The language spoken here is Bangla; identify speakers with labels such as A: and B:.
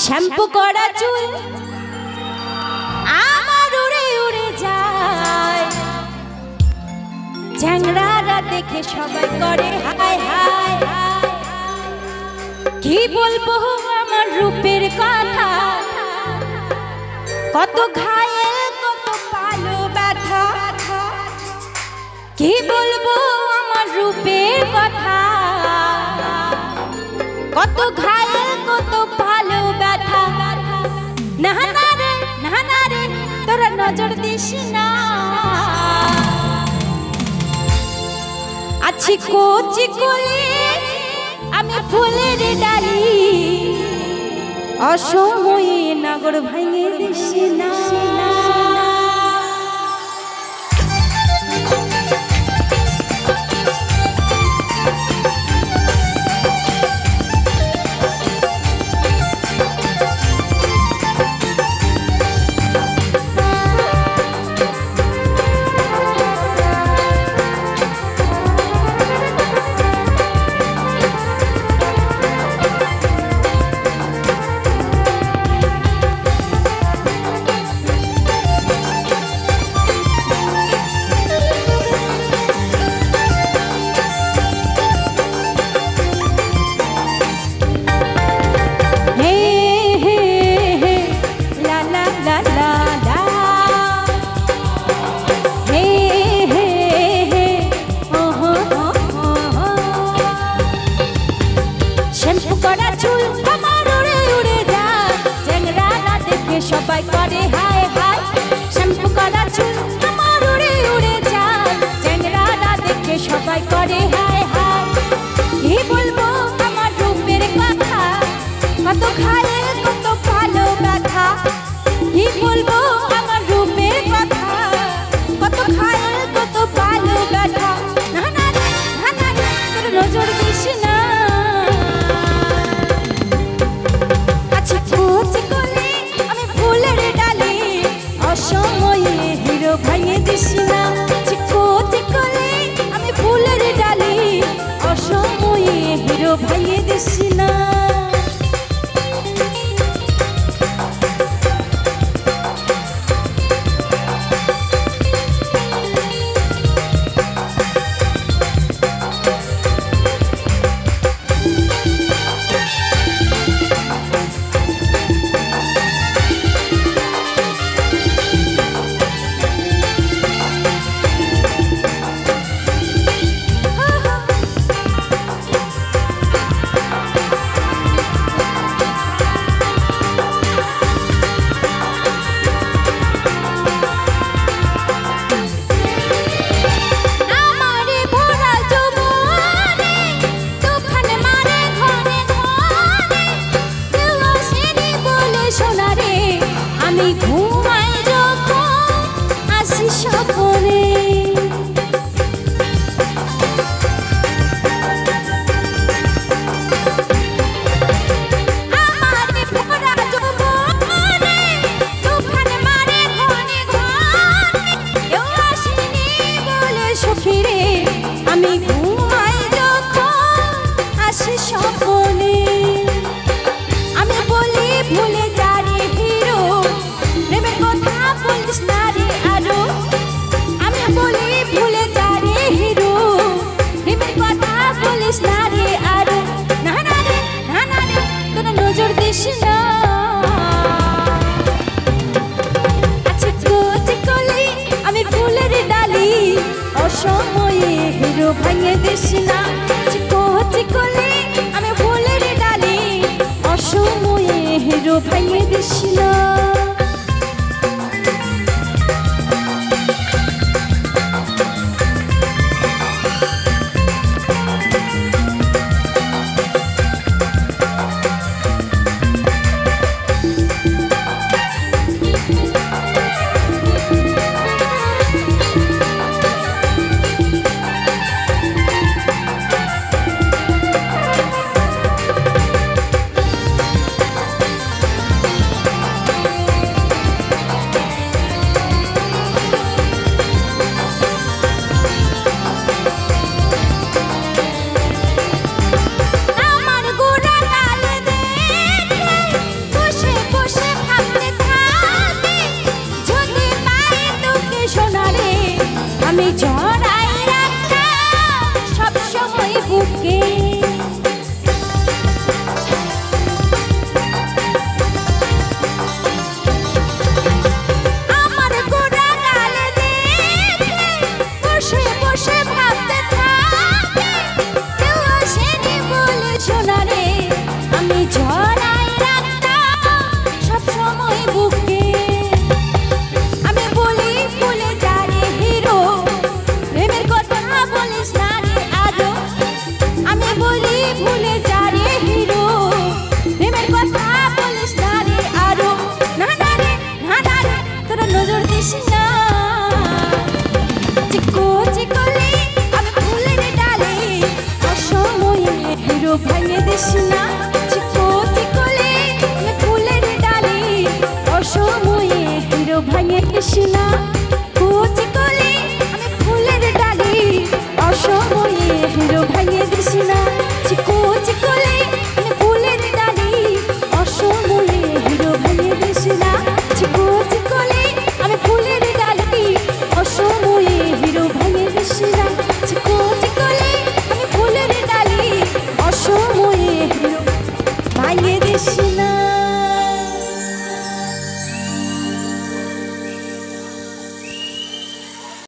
A: শ্যাম্পু করা চুল আমার উড়ে উড়ে যায়, চ্যাংড়ারা দেখে সবাই করে হায় হায়। কি বলবো আমার রূপের কথা, কত ঘায়েল কত পালো ব্যথা। কি বলবো আমার রূপের কথা, কত ঘায়েল কত পালো ব্যথা। না না রে তোরা নজর দিস না, আছি কচি কলি আমি ফুলের ডালি, অসময়ে নগর ভাঙে দিস না। সবাই করে হায় হায়, শ্যাম্পু করা চুল আমার উড়ে উড়ে যায়, চ্যাংড়ারা দেখে সবাই করে হায় হায়। কি বলবো আমার রূপের কথা, কত ঘায়েল কত ভালো ব্যথা। কি বলবো আমার রূপের কথা, কত ঘায়েল কত ভালো ব্যথা। না না তোর নজর দিস না, অসময়ে হিরো ভাঙে দিস না। চিকলে আমি ফুলের ডালি, অসময়ে হিরো ভাঙে দিস না। আমি ঘুমাই যখন আসি স্বপ্নে, আমার ভরা যৌবনে তুফান মারে ঘনে ঘনে, কেউ আসেনি বলে সখী রে। আমি ঘুমাই যখন আসি স্বপ্নে, আমি বলি ভুলে যা রে হিরো, প্রেমের কথা বলিস না রে আরো। আমি বলি ভুলে যা রে হিরো, প্রেমের কথা বলিস না রে আরো। না রে তোর নজর দিস না, আচ্ছা চিকলি আমি ফুলের ডালি, অসময়ে হিরো ভাঙে দিস না। চিকলি আমি ফুলের ডালি, অসময়ে হিরো ভাঙে দিস না। কৃষ্ণ